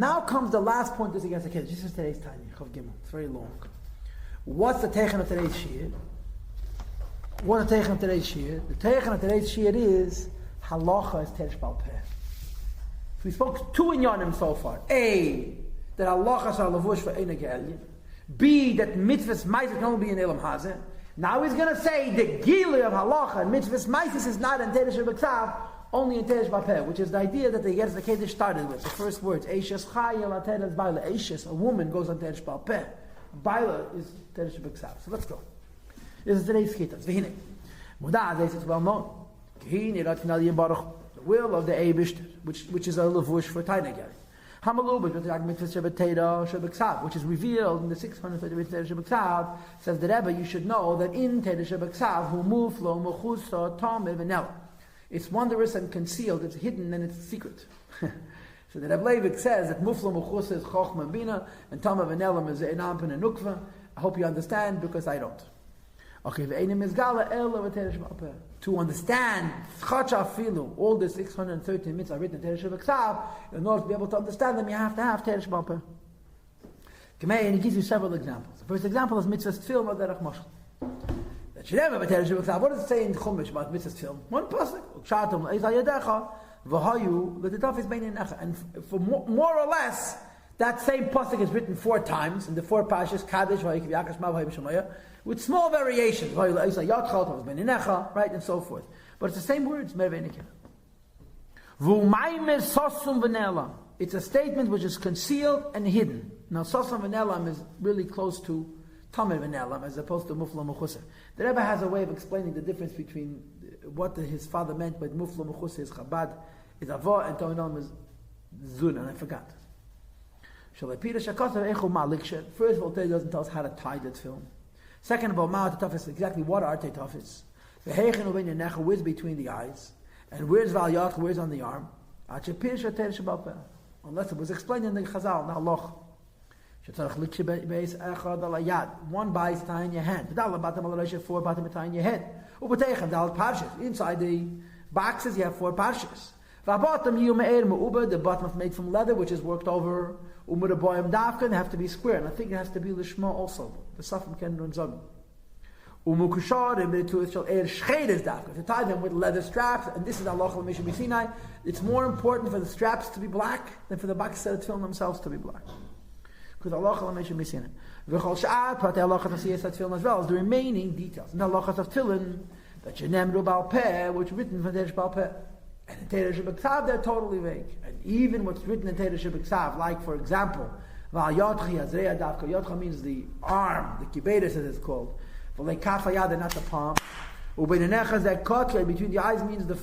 Now comes the last point that's against the kids. This is today's Tanya. Chav Gimel. It's very long. What's the Teichen of today's Shir? What's the Teichen of today's Shir? The Teichen of today's Shir is Halacha is Teresh Baal Peh. So we spoke two in Yonim so far. A, that Halachas are Lavush for Eina Ge'elyin. B, that mitzvahs maitis can only be in Elam Hazeh. Now he's going to say the Gili of Halacha and mitzvahs maitis is not in Teresh B'Ksav, only in Teresh Baal Peh, which is the idea that the Yeretz the Kedesh started with. The first words, Eishes Chaya la Teresh Baila. Eishes, a woman, goes on Teresh Baal Peh. Baila is Teresh B'Ksav. So let's go. This is today's Chitas. V'hine. Mudah, this is well known. K'hine Ratfinal Yim Baruch. The will of the Eibishter, which is a levush for Tainagel. Hamalubah, which is revealed in the 630 mitzvah Shebeksav, says the Rebbe, you should know that in Teda Shebeksav, hu muflo mechusa tamid v'nela. It's wondrous and concealed, it's hidden and it's secret. So the Rebbe Leivik says that muflo mechusa is chochma and bina, and tamid v'nela is enampen and nukva. I hope you understand, because I don't. Okay, to understand all the 613 mitzvahs written in Teresh B'Ksav, in order to be able to understand them, you have to have Teresh Baal Peh. And he gives you several examples. The first example is mitzvahs tefillah or derech mashal. That should never be Teresh B'Ksav. What does it say in Chumash about mitzvahs tefillah? One pasuk. Ukshatum le'ezal yadecha v'hayu l'tetafis bein yinecha. And for more or less, that same pasuk is written 4 times in the 4 parshas Kadesh v'hayikiv Yakash Ma v'hayim Shemaya, with small variations, right, and so forth. But it's the same words. It's a statement which is concealed and hidden. Now, Sosam V'Nelam is really close to Tamid V'Nelam as opposed to Mufla Mechusa. The Rebbe has a way of explaining the difference between what his father meant by Mufla Mechusa is Chabad, is Avah, and Tamid V'Nelam is Zun, and I forgot. First of all, Tere doesn't tell us how to tie that film. Second of all, Ma'at Tafis, exactly what are Tetafis? Where's between the eyes? And where's Val Yach, where's on the arm? Unless it was explained in the Chazal, the Halach. One by is tying your hand. 4 bottom is tying your head. Inside the boxes you have 4 parshas. The bottom is made from leather, which is worked over. They have to be square, and I think it has to be lishma also. The safim can run zog. To tie them with leather straps, and this is Allah Mishnah Sinai. It's more important for the straps to be black than for the boxes of the tefillin themselves to be black. Because Allah Mishnah Sinai. As well as the remaining details. And Allah of tefillin that Shenemru Baal Peh, which is written for Teresh Baal Peh. And in Teresh B'Ksav, they're totally vague. And even what's written in Teresh B'Ksav, like for example, Val Yotchi Azreya Davka. Yotcha means the arm, the kibedes as it's called. V'lei Kaf Hayad, not the palm. U'beinenechas, that kotke, between the eyes means the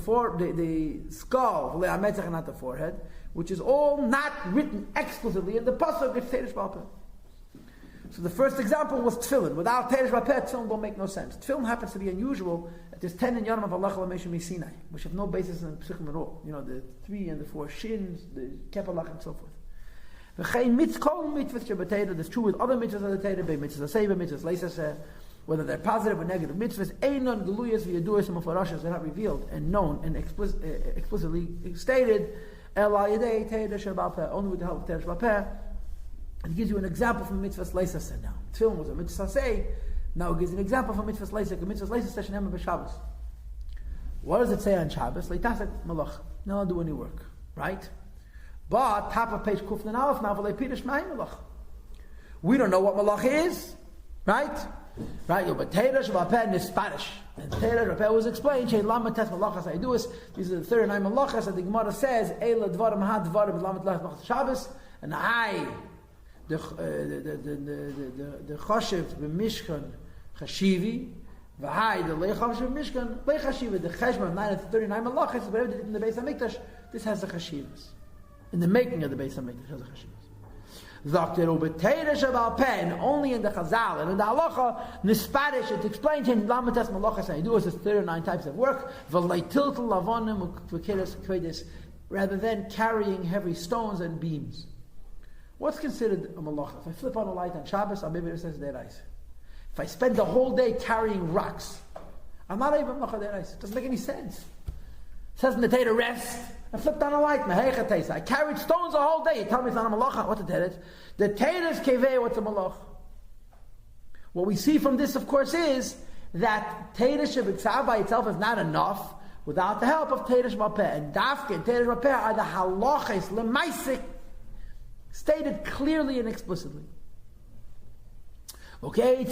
skull. V'lei Ametzach, not the forehead. Which is all not written explicitly in the pasuk of Teresh Baal Peh. So the first example was tefillin. Without Teresh Baal Peh, tefillin don't make no sense. Tefillin happens to be unusual. There's 10 in Yonam of Allah Mishnah Sinai, which have no basis in the Psukim at all. You know, the 3 and the 4 shins, the kepalach and so forth. That's true with other mitzvahs of the Torah, mitzvahs Seiva, mitzvahs Leisaseh, whether they're positive or negative mitzvahs. Einon geluyas v'yaduas and mufarashas, they're not revealed and known and explicitly stated. Only with the help of Teresh Baal Peh. And he gives you an example from mitzvahs Leisaseh now. Tefillin was a mitzvah say. Now it gives an example from mitzvahs leisek. Mitzvahs leisek session hema b'Shabbos. What does it say on Shabbos? Leitasek malach. No, don't do any work, right? But top of page Kufnan Aleph now v'lei pirish ma'ay malach. We don't know what malach is, right? Right? But Teresh Baal Peh nisparish, and Teresh Baal Peh was explained. Shei lama tes malachas aidus. These are the 39 malachas that the Gemara says. Eila dvarim had dvarim lamet lach malachas Shabbos, and the choshev b'mishkan chashivi, v'hai the leichoshev b'mishkan leichashivi. The cheshbon 9 to 39 malachas, whatever they did in the Beis Hamikdash, this has the chashivas. In the making of the Beis Hamikdash has the chashivas. Zakteru b'teresh Baal Peh, and only in the Chazal and in the Halacha nisparish it explains in lamates malachas and do 39 types of work. V'leitiltel lavonim v'keres kvedes, rather than carrying heavy stones and beams. What's considered a malacha? If I flip on a light on Shabbos, I'll maybe it says derais. If I spend the whole day carrying rocks, I'm not even malacha derais. It doesn't make any sense. It says in the Torah, rest. I flipped on a light. I carried stones the whole day. You tell me it's not a malacha. What's the teres? The teres kevei, what's a malach? What we see from this, of course, is that teres shebiksav by itself is not enough without the help of teres b'alpeh. And dafke and teres b'alpeh are the halachas lemaisik, stated clearly and explicitly. Okay,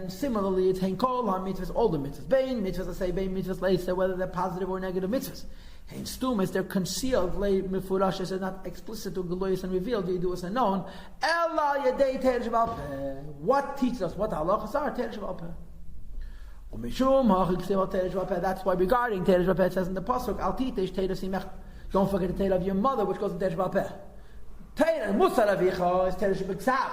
similarly, it's hein kol ha-mitzvahs, all the mitzvahs. Bein mitzvahs, I say bein mitzvahs, leisa, whether they're positive or negative mitzvahs. Hein stumas, they're concealed, le mefurashes, they're not explicit to geloyas and revealed, they do us unknown. Ela yadei teresh b'alpeh. What teaches us what the halachas are? Teresh b'alpeh. That's why regarding teresh b'alpeh, it says in the pasuk, al titesh teresh imech. Don't forget the teresh of your mother, which goes in teresh b'alpeh. Teresh musar avicha is teresh b'ksav.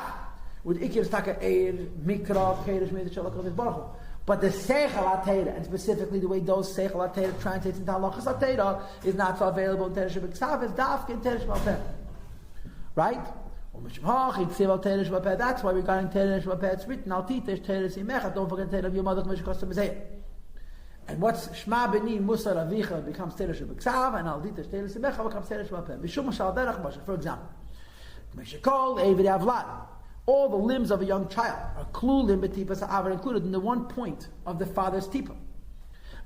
With ikir staka eir, mikra, keresh, meid, shalakov, baruch. But the seichel atera, and specifically the way those seichel atera translates into halachas atera, is not so available in teresh b'ksav, it's dafke in teresh b'alpeh. Right? That's why regarding teresh b'alpeh it's written, al titesh teresh imecha, don't forget teresh of your mother, and what's shma b'ni musar avicha becomes teresh b'ksav, and al titesh teresh imecha becomes teresh b'alpeh. Mishum mashal derech basha, for example, meshekol eved avlad. All the limbs of a young child are klulim b'tipas ha'avar, included in the one point of the father's tipa.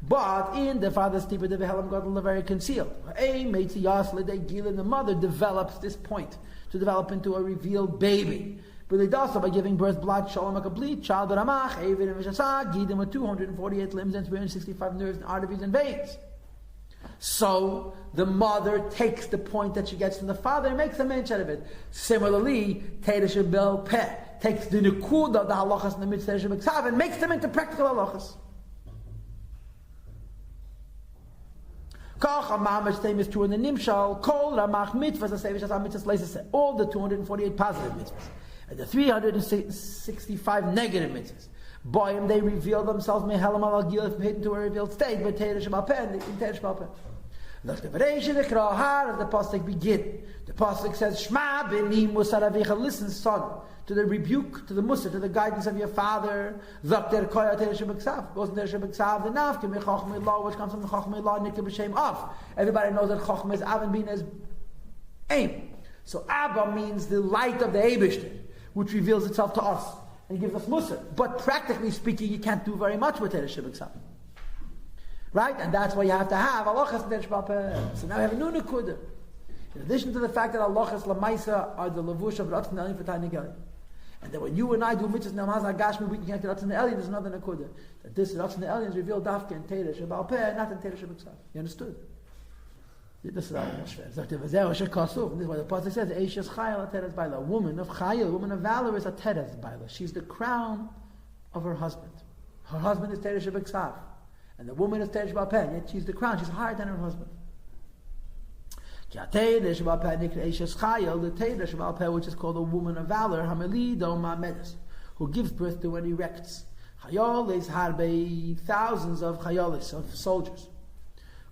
But in the father's tipa, the vehelam gadol are very concealed. The mother develops this point to develop into a revealed baby. But it also by giving birth blood, shalom, a complete child, ramach, eved, and v'shasah, gidim with 248 limbs and 365 nerves and arteries and veins. So the mother takes the point that she gets from the father and makes a mention out of it. Similarly, teresh b'alpeh takes the nekuda of the halachas in the mitzvah teresh b'ksav and makes them into practical halachas. Same is true in the nimshal. Kol ramach mitzvahs, all the 248 positive mitzvahs and the 365 negative mitzvahs. By him they reveal themselves mehelam al gilif hidden to a revealed state, but teresh b'alpeh in teresh b'alpeh. The pasuk begin. The pasuk says, "Shma b'ni musar avicha." Listen, son, to the rebuke, to the musar, to the guidance of your father. Zakter koya teresh b'ksav. Goes in teresh b'ksav. The nafke mechachmei law, which comes from the chachmei law, nikah b'shem av. Everybody knows that chachmei is av and bina is aim. So Abba means the light of the Eibishter, which reveals itself to us and gives us musar. But practically speaking, you can't do very much with teresh b'ksav. Right? And that's why you have to have halachas teresh b'alpeh. So now we have a new nekuda. In addition to the fact that halachas lamaisa are the levush of ratzon elin for Tanya Geli. And that when you and I do mitzvahs namaz agashmi, we can get ratzon elin, there's another nekuda. That this ratzon elin is revealed dafke in teresh b'alpeh, not in teresh b'ksav. You understood? This is our MarCheshvan. This is why the pasuk says, "Eishes chayil ateres baila." A woman of chayil, a woman of valor is ateres baila. She's the crown of her husband. Her husband is teresh b'ksav, and the woman is teresh b'alpeh. Yet she's the crown. She's higher than her husband. The teresh b'alpeh, which is called a woman of valor, hamelido ma'medes, who gives birth to and erects. Chayolis harbe, thousands of chayolis, of soldiers.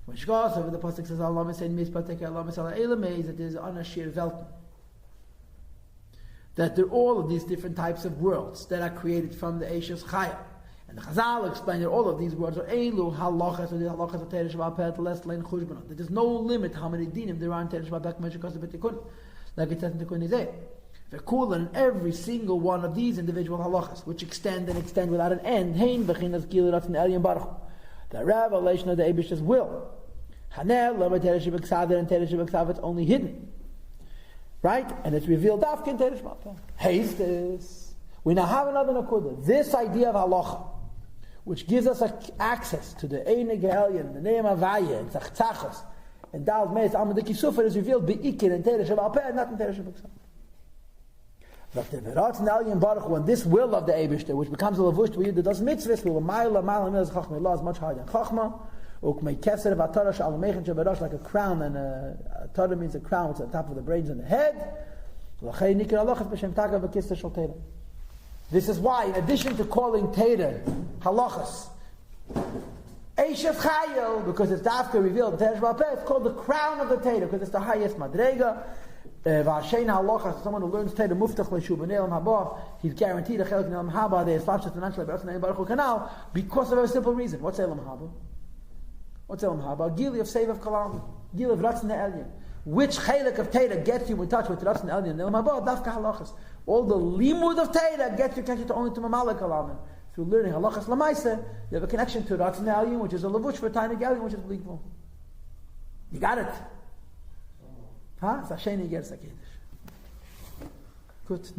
Which goes over the pasuk says, "Allah said mispatek Allah misala elamei," that there's anashir velten. That there are all of these different types of worlds that are created from the Eishes Chaya. And the Chazal explain that all of these worlds are elu halachas, or the halachas of teresh b'alpeh less lein chushbana. That there's no limit how many dinim there are in teresh b'alpeh k'meshikos b'tikun, like it says in Tikun Nizeh. They're cool in every single one of these individual halachas, which extend and extend without an end. Hein v'chinas gilurat in Elyon Baruch. The revelation of the Eibishter's will. Hanel, Lama Teresh B'Ksav, and Teresh B'Ksav, it's only hidden. Right? And it's revealed after in Teresh B'Alpeh. Haste this. We now have another nakuda. This idea of halacha, which gives us access to the Einig Elyon, the name of Avaya, and Tzachtzachos, and Dal Meis, Amad Kisufar is revealed Be'ikir in Teresh B'Alpeh, not in Teresh B'Ksav. When this will of the Eibishter, which becomes a lavush to you that does mitzvahs, will is much higher than chachma. Like a crown, and a Torah means a crown, it's on top of the brains and the head. This is why, in addition to calling Teda halachas, Eishes Chayil, because it's after revealed in Teresh b'alpeh, it's called the crown of the Teda, because it's the highest madrega. Someone who learns Teda muftach le'shu b'nei olam haba, he's guaranteed a chelik in olam haba. They establish the financial baruch canal because of a simple reason. What's olam haba? What's Elam Haba? Gili of Save of Kalam. Gili of Ratzin Elyon. Which Chalik of Teda gets you in touch with Ratzin Elyon? Elam Haba, Dafka Halachas. All the limud of Teda gets you connected only to Mamalik Kalaman. Through learning Halachas Lamaisa, you have a connection to Ratzin Elyon, which is a Lavush for Tanya Elyon, which is believable. You got it. Huh? It's a shame you get it. Good.